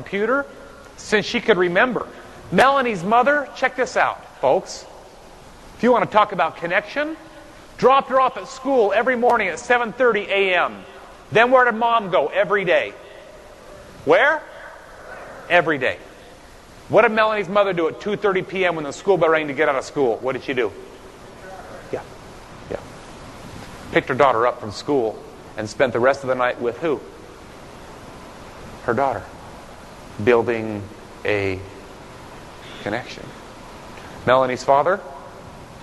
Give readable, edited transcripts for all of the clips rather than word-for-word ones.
computer since she could remember. Melanie's mother, check this out, folks. If you want to talk about connection, dropped her off at school every morning at 7:30 a.m. Then where did mom go every day? Where? Every day. What did Melanie's mother do at 2:30 p.m. when the school bell rang to get out of school? What did she do? Yeah. Picked her daughter up from school and spent the rest of the night with who? Her daughter. Building a connection. Melanie's father,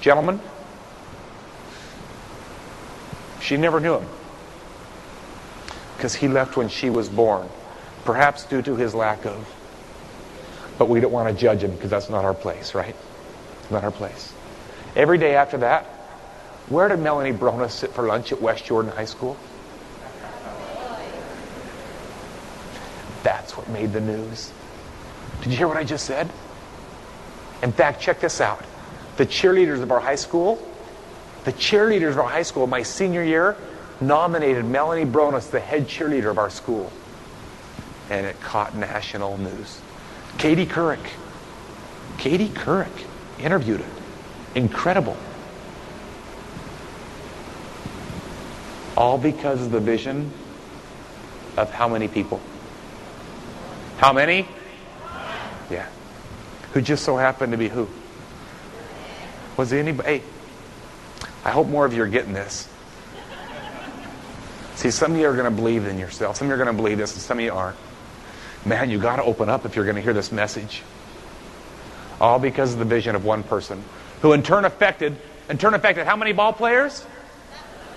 gentlemen, she never knew him because he left when she was born, perhaps due to his lack of. But we don't want to judge him because that's not our place, right? Not our place. Every day after that, where did Melanie Brona sit for lunch at West Jordan High School? That's what made the news. Did you hear what I just said? In fact, check this out. The cheerleaders of our high school, my senior year, nominated Melanie Bronis the head cheerleader of our school. And it caught national news. Katie Couric interviewed it. Incredible. All because of the vision of how many people? How many? Yeah. Who just so happened to be who? Was it anybody? Hey, I hope more of you are getting this. See, some of you are going to believe in yourself. Some of you are going to believe this, and some of you aren't. Man, you got to open up if you're going to hear this message. All because of the vision of one person, who in turn affected how many ball players?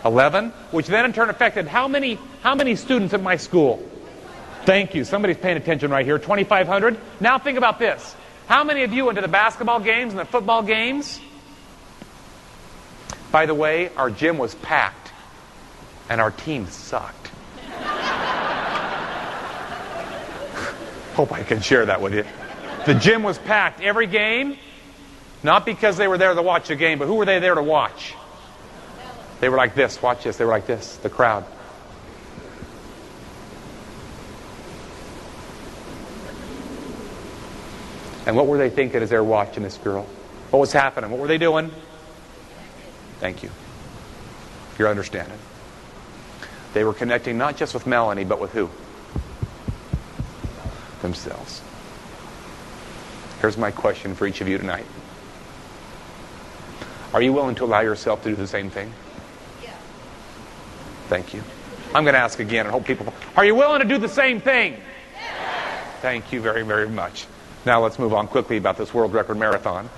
11. Which then in turn affected how many students at my school? Thank you. Somebody's paying attention right here. 2,500. Now think about this. How many of you went to the basketball games and the football games? By the way, our gym was packed, and our team sucked. Hope I can share that with you. The gym was packed every game, not because they were there to watch a game, but who were they there to watch? They were like this. Watch this. They were like this. The crowd. And what were they thinking as they were watching this girl? What was happening? What were they doing? Thank you. You're understanding. They were connecting not just with Melanie, but with who? Themselves. Here's my question for each of you tonight. Are you willing to allow yourself to do the same thing? Yeah. Thank you. I'm going to ask again and hope people... Are you willing to do the same thing? Yeah. Thank you very, very much. Now let's move on quickly about this world record marathon.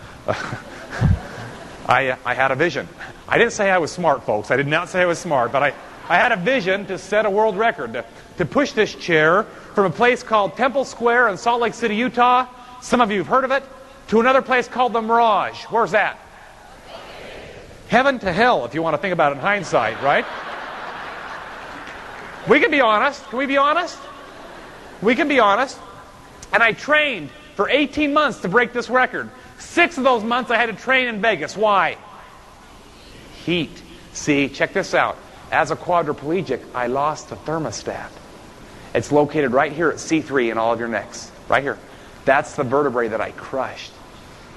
I had a vision. I didn't say I was smart, folks. I did not say I was smart, but I had a vision to set a world record, to push this chair from a place called Temple Square in Salt Lake City, Utah. Some of you have heard of it. To another place called the Mirage. Where's that? Heaven to hell, if you want to think about it in hindsight, right? We can be honest. Can we be honest? We can be honest. And I trained for 18 months to break this record. 6 of those months I had to train in Vegas. Why? Heat. See, check this out. As a quadriplegic, I lost the thermostat. It's located right here at C3 in all of your necks. Right here. That's the vertebrae that I crushed.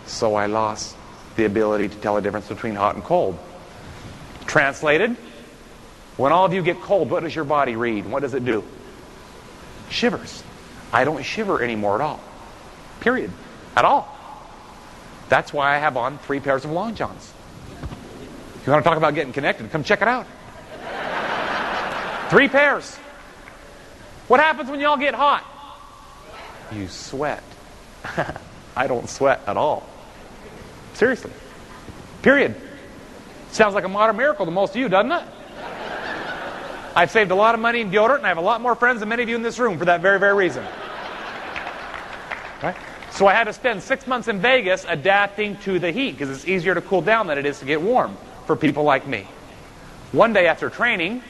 So I lost the ability to tell the difference between hot and cold. Translated, when all of you get cold, what does your body read? What does it do? Shivers. I don't shiver anymore at all. Period. At all. That's why I have on 3 pairs of long johns. If you want to talk about getting connected, come check it out. 3 pairs. What happens when you all get hot? You sweat. I don't sweat at all. Seriously. Period. Sounds like a modern miracle to most of you, doesn't it? I've saved a lot of money in deodorant, and I have a lot more friends than many of you in this room for that very, very reason. Right? So I had to spend 6 months in Vegas adapting to the heat, because it's easier to cool down than it is to get warm for people like me. One day after training,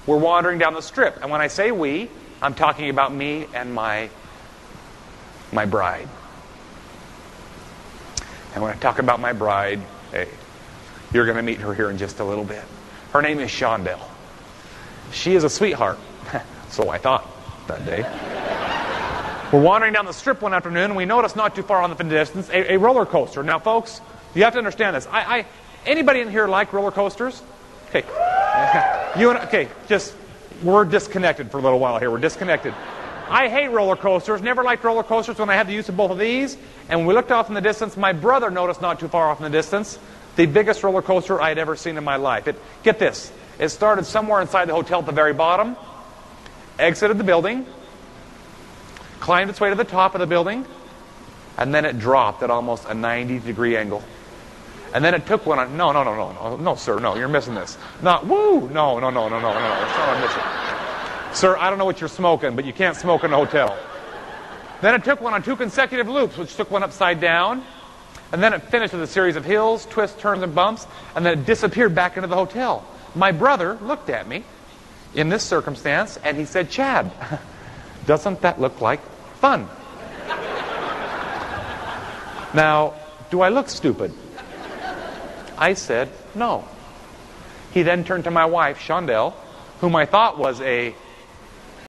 we're wandering down the strip. And when I say we, I'm talking about me and my bride. And when I talk about my bride, hey, you're going to meet her here in just a little bit. Her name is Shondell. She is a sweetheart. So I thought that day. We're wandering down the strip one afternoon, and we noticed not too far off in the distance a roller coaster. Now, folks, you have to understand this. Anybody in here like roller coasters? Okay. We're disconnected for a little while here. We're disconnected. I hate roller coasters. Never liked roller coasters when I had the use of both of these. And when we looked off in the distance, my brother noticed not too far off in the distance the biggest roller coaster I had ever seen in my life. Get this. It started somewhere inside the hotel at the very bottom, exited the building, climbed its way to the top of the building, and then it dropped at almost a 90-degree angle. And then it took one on... No, sir, no, you're missing this. Not, woo! No, it's not what I'm missing. Sir, I don't know what you're smoking, but you can't smoke in a hotel. Then it took one on 2 consecutive loops, which took one upside down, and then it finished with a series of hills, twists, turns, and bumps, and then it disappeared back into the hotel. My brother looked at me in this circumstance, and he said, Chad, doesn't that look like fun? Now, do I look stupid? I said, no. He then turned to my wife, Shondell, whom I thought was a